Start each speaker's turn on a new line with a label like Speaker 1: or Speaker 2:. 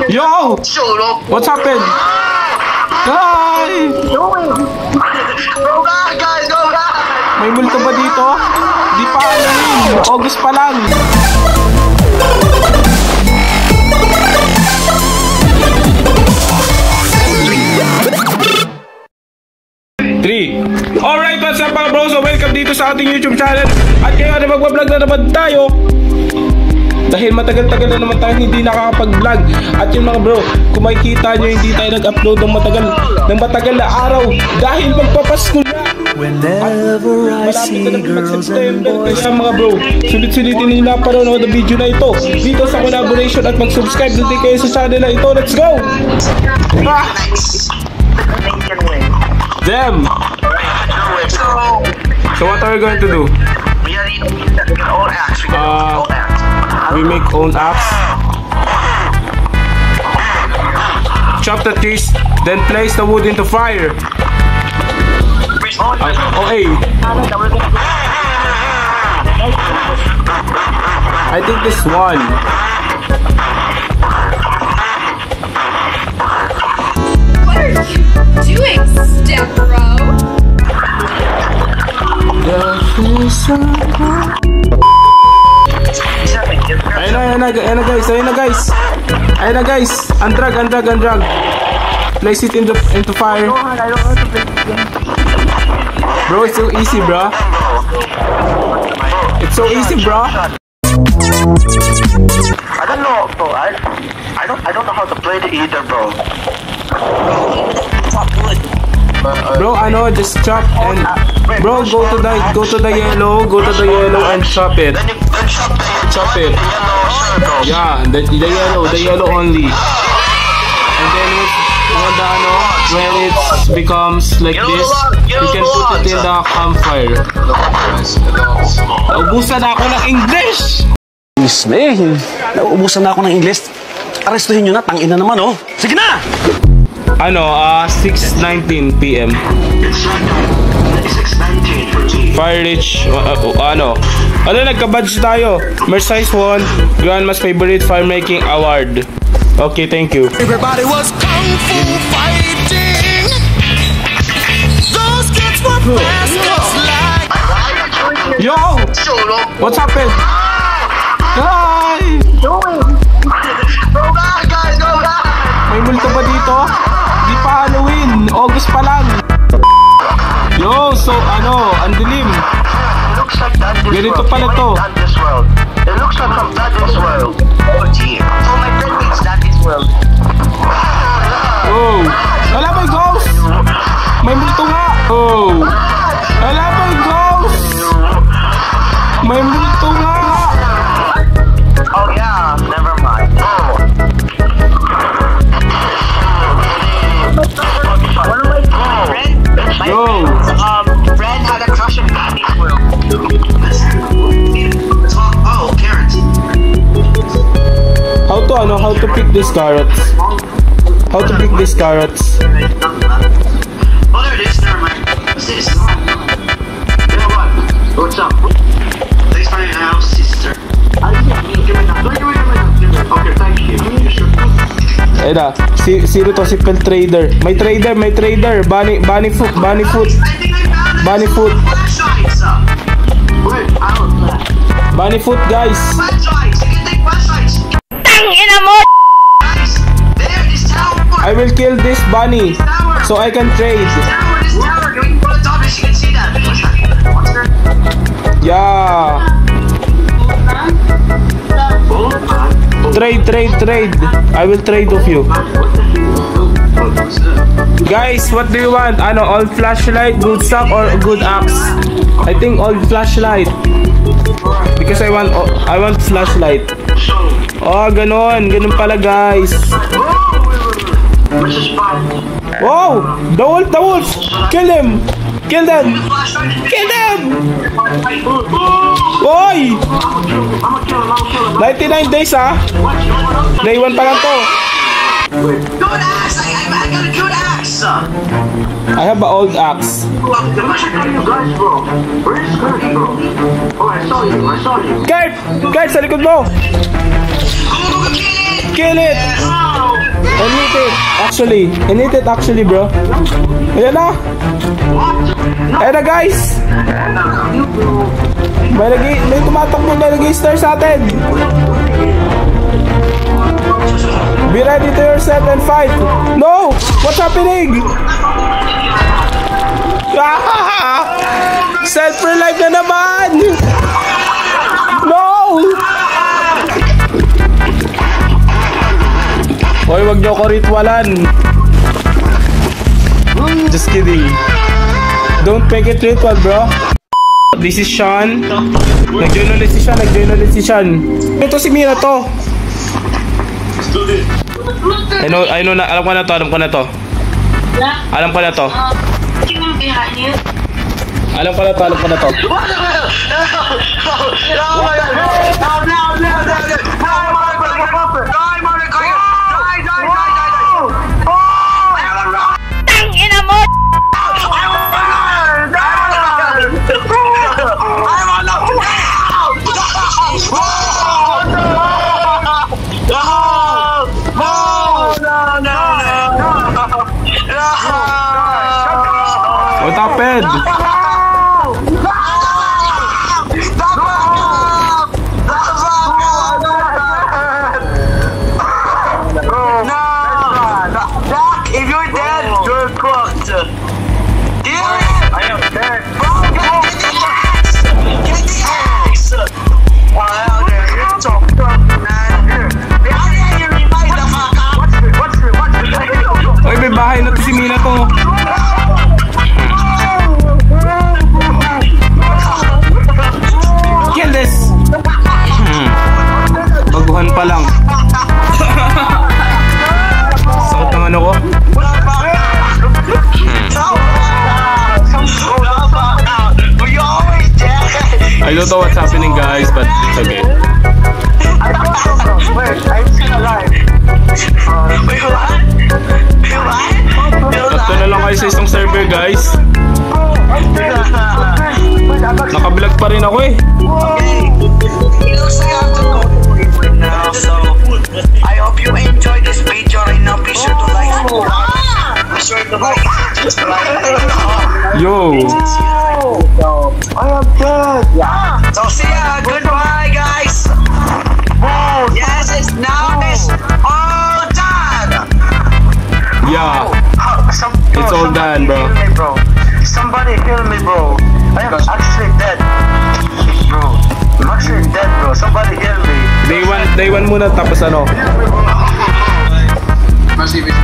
Speaker 1: Yo! What's happened? Guys!
Speaker 2: Go back, guys! Go back!
Speaker 1: May multo ba dito? Di pa alam. August pa lang. Alright, what's up mga bro? So welcome dito sa ating YouTube channel. At ngayon ay magbablog na naman tayo. Dahil matagal-tagal na naman tayo hindi nakakapag-vlog. At yun mga bro, kung makikita nyo hindi tayo nag-upload ng matagal na araw. Dahil magpapasko na.
Speaker 3: Whenever I see girls and boys.
Speaker 1: Kaya mga bro, sulit-sulitin nyo na paronood ang video na ito dito sa collaboration at mag-subscribe din kayo sa channel na ito. Let's go! Damn! So what are we going to do? We make own axe. Chop the trees, then place the wood into fire. Okay. I think this one.
Speaker 4: What are you doing, step bro?
Speaker 1: Ayun na guys. Undrag. Place it into fire. Bro, it's so easy, bro. It's so easy, bro.
Speaker 2: I don't know, bro. I don't know how to play the either, bro.
Speaker 1: Bro, I know, just chop and bro, go to the yellow and chop it. Chop it. Yeah, the yellow only. And then when it becomes like this, you can put it in the campfire. Naubusan na ako ng English!
Speaker 3: Naubusan na ako ng English. Arestuhin nyo na, tangina naman oh. Sige na!
Speaker 1: 6:19 PM. Fire Rich, nagka-badge tayo. Mercedes won Grandma's favorite fire making award. Okay, thank you.
Speaker 5: Everybody was kung fu fighting. Those kids were fast just like.
Speaker 1: Yo! What's happened? Guys!
Speaker 2: Go back, guys! Go back!
Speaker 1: May multo ba dito? Di pa Halloween, August pa lang. Yo, so ang dilim. Ganito pala to.
Speaker 2: It looks like from Daddy's world. Oh dear. Oh my friend means Daddy's world.
Speaker 1: Oh, wala may ghost. May multo nga. Oh, wala may ghost. May multo nga.
Speaker 2: Oh yeah, never mind. One of my friend had a crush on Daddy's world. Oh, carrots.
Speaker 1: How to pick these carrots? How to pick these carrots?
Speaker 2: Oh, there it is. Never mind. What's this? You know what? What's up? Thanks for your house, sister. Okay, thank you.
Speaker 1: Ayun na, sino to? Si Pel Trader. May trader. Bunny foot.
Speaker 2: I think I found it.
Speaker 1: Bunny foot.
Speaker 2: Flashlights. Wait, I don't know.
Speaker 1: Bunny foot, guys.
Speaker 2: Flashlights. You can take flashlights.
Speaker 4: Tangina mo!
Speaker 2: Guys, there, this tower.
Speaker 1: I will kill this bunny so I can trade.
Speaker 2: This tower. Can we pull it up so you can see that?
Speaker 1: Yeah. Trade. I will trade of you. Guys, what do you want? Old flashlight, good stock, or good axe? I think old flashlight. Because I want flashlight. Oh, ganon pala, guys. Wow, the wolf. Kill them. Oy! 99 days Day 1 pa lang to.
Speaker 2: Good axe! I got a good axe!
Speaker 1: I have an old axe. Kurt, sa likod mo! Kill it! And hit it, actually. And hit it, actually, bro. Ayan na. Ayan na, guys. May tumatakbo na nag-star sa atin. Be ready to yourself and fight. No! What's happening? Self-relive na naman! No! Hoy, wag niyo ko ritualan. Just kidding. Don't make it ritual, bro. This is Sean. Nag-join ulit si Sean. Ito si Mira to. I know na, alam ko na to. Alam ko na to. What happened?
Speaker 2: If you're dead, you're cooked. I am dead. Get the axe! Wow, you're so cooked, man. You revive the fuck up. Watch me.
Speaker 1: Oy, may bahay na to si Mina to. Kill this! Baguhan pa lang. Sakit ng ano ko. I don't know what's happening, guys, but it's okay. Tatlo na lang kayo sa isang server, guys. Nakabilag pa rin ako eh.
Speaker 2: I hope you enjoyed this video right now. Be sure to like.
Speaker 1: Yo.
Speaker 2: I am dead. So see ya. Goodbye, guys. Yes, now it's all done.
Speaker 1: Yeah. It's all done, bro.
Speaker 2: Somebody kill me, bro. I am actually dead. Bro, I'm actually dead, bro. Somebody kill me.
Speaker 1: Day one muna tapos ano.
Speaker 6: Masih bisa